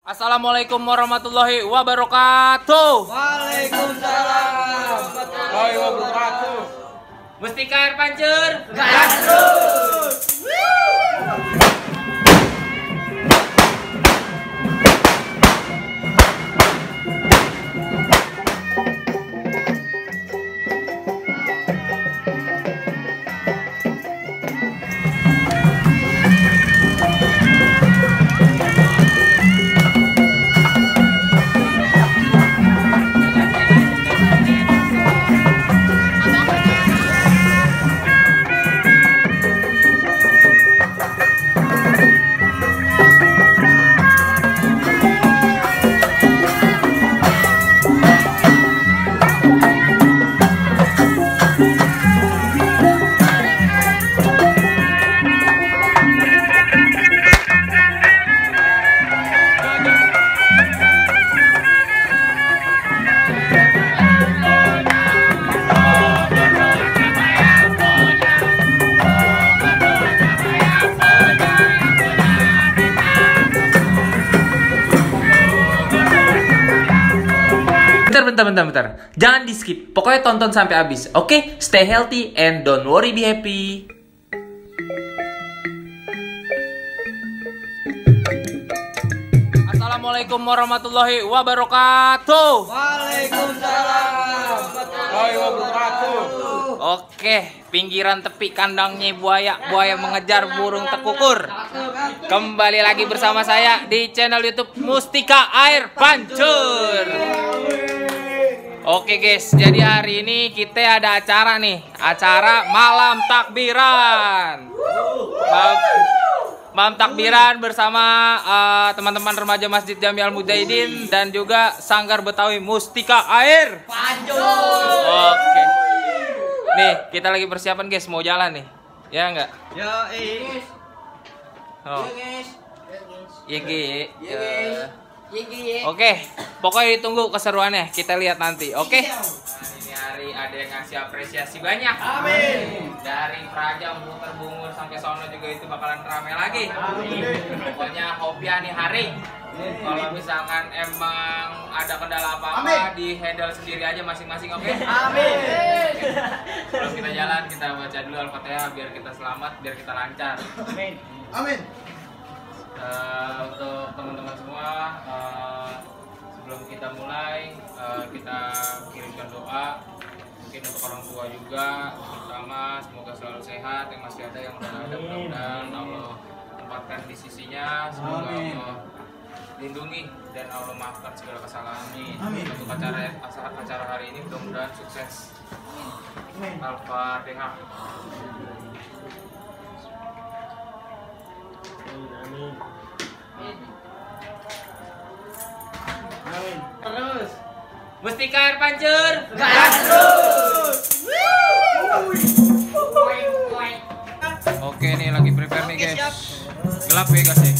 Assalamualaikum warahmatullahi wabarakatuh. Waalaikumsalam warahmatullahi wabarakatuh. Mustika air pancur. Gas terus. Bentar. Jangan di skip. Pokoknya tonton sampai habis. Oke? Stay healthy and don't worry, be happy. Assalamualaikum warahmatullahi wabarakatuh. Waalaikumsalam warahmatullahi wabarakatuh. Oke, pinggiran tepi kandangnya buaya mengejar burung tekukur. Kembali lagi bersama saya di channel YouTube Mustika Air Pancur. Oke guys, jadi hari ini kita ada acara nih, acara malam takbiran. Malam takbiran bersama teman-teman remaja Masjid Jami Al Mujahidin dan juga Sanggar Betawi Mustika Air Pancur. Oke. Nih, kita lagi persiapan guys, mau jalan nih. Ya enggak? Ya, guys. Oh. Ya, Iya, guys. Oke, pokoknya ditunggu keseruannya. Kita lihat nanti, oke? Ini hari ada yang ngasih apresiasi banyak. Amin. Dari Praja muter bungur sampai sono juga itu bakalan rame lagi. Pokoknya hobiah nih hari. Kalau misalkan emang ada kendala apa-apa, di handle sendiri aja masing-masing, oke? Amin. Terus kita jalan, kita baca dulu Al-Fatihah biar kita selamat, biar kita lancar. Amin. Amin. Untuk teman-teman semua, sebelum kita mulai, kita kirimkan doa mungkin untuk orang tua juga, terutama semoga selalu sehat, yang masih ada, yang udah ada, mudah-mudahan Allah tempatkan di sisinya, semoga Allah lindungi dan Allah maafkan segala kesalahan. Amin. Untuk acara hari ini mudah-mudahan sukses. Al-Fatihah. Amin. Terus. Mustika Air Pancur. Gas terus. Oke, nih lagi prepare nih guys. Gelap ya guys ya.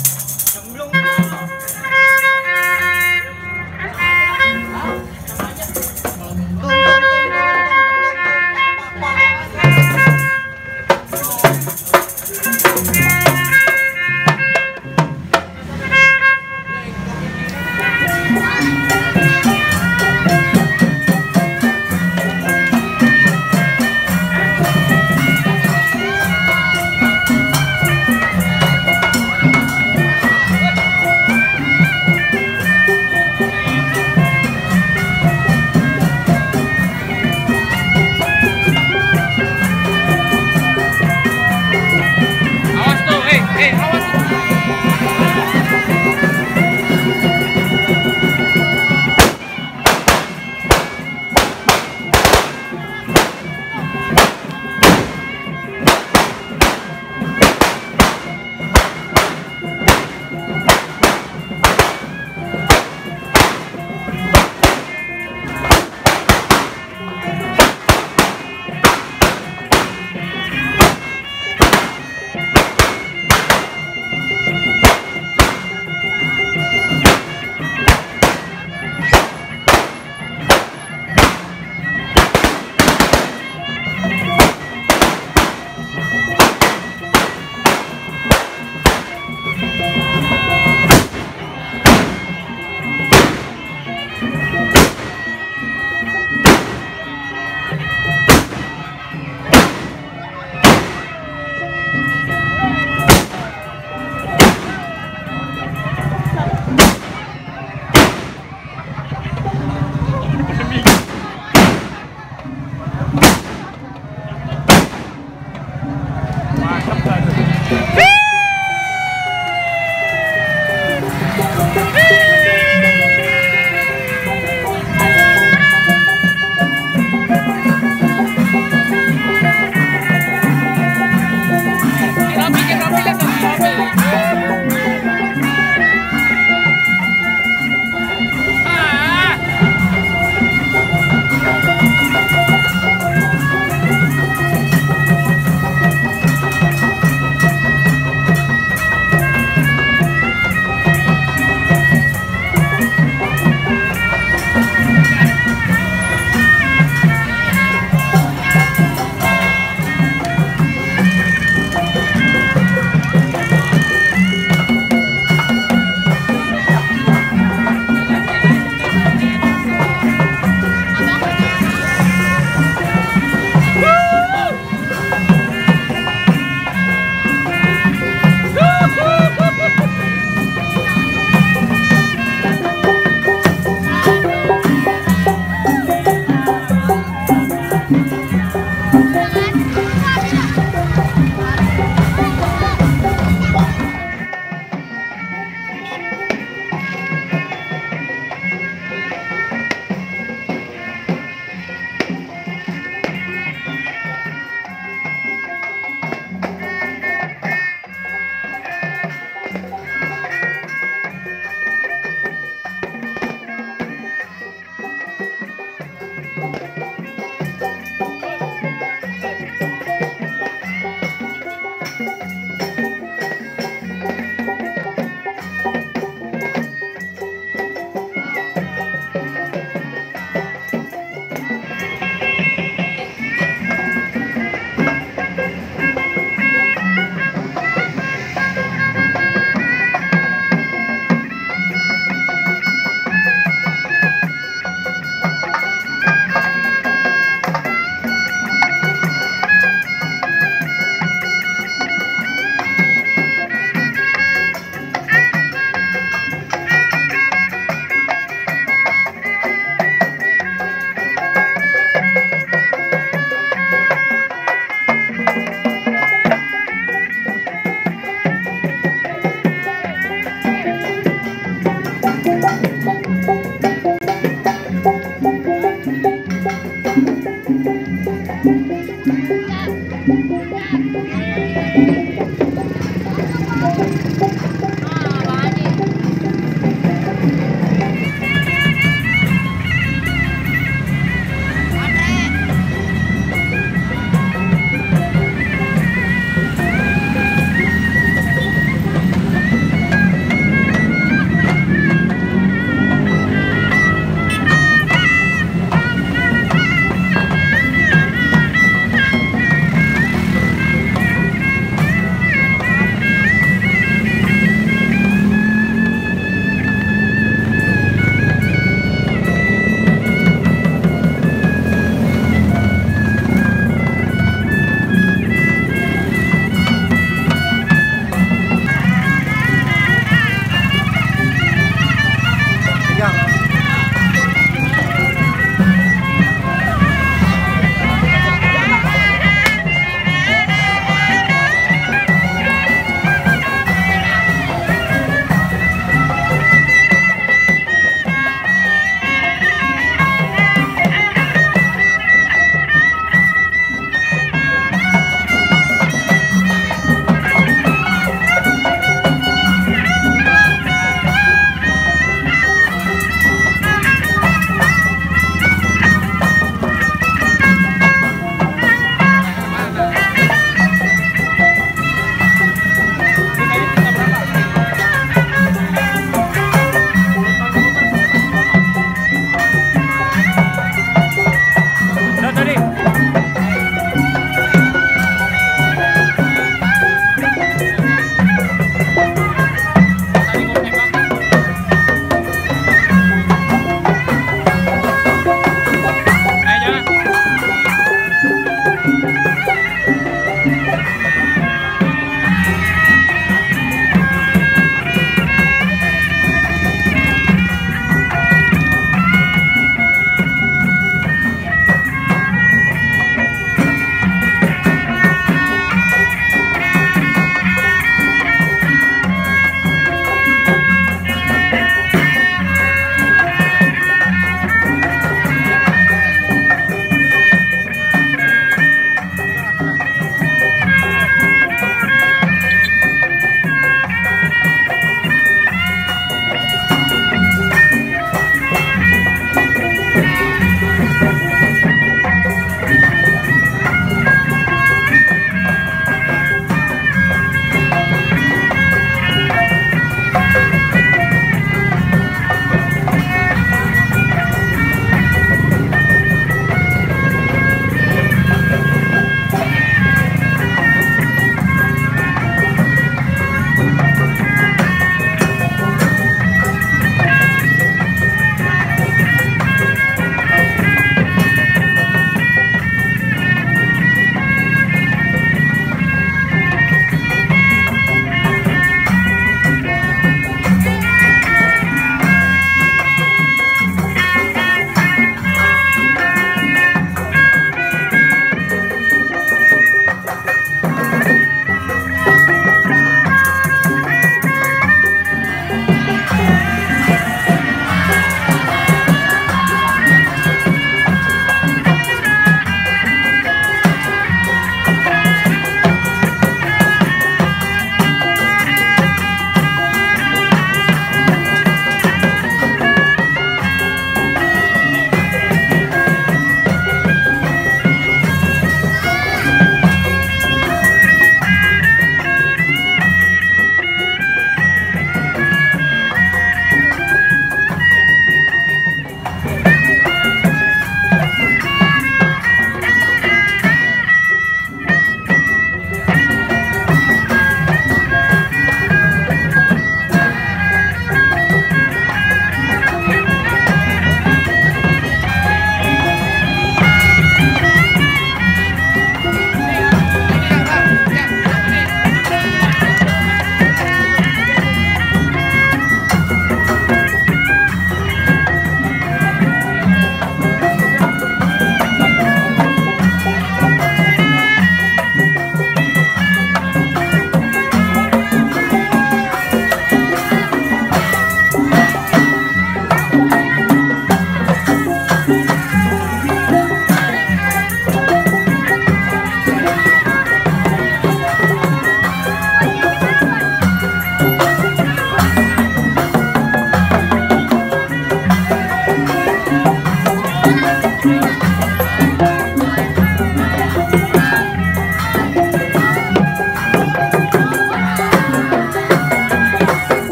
Amin.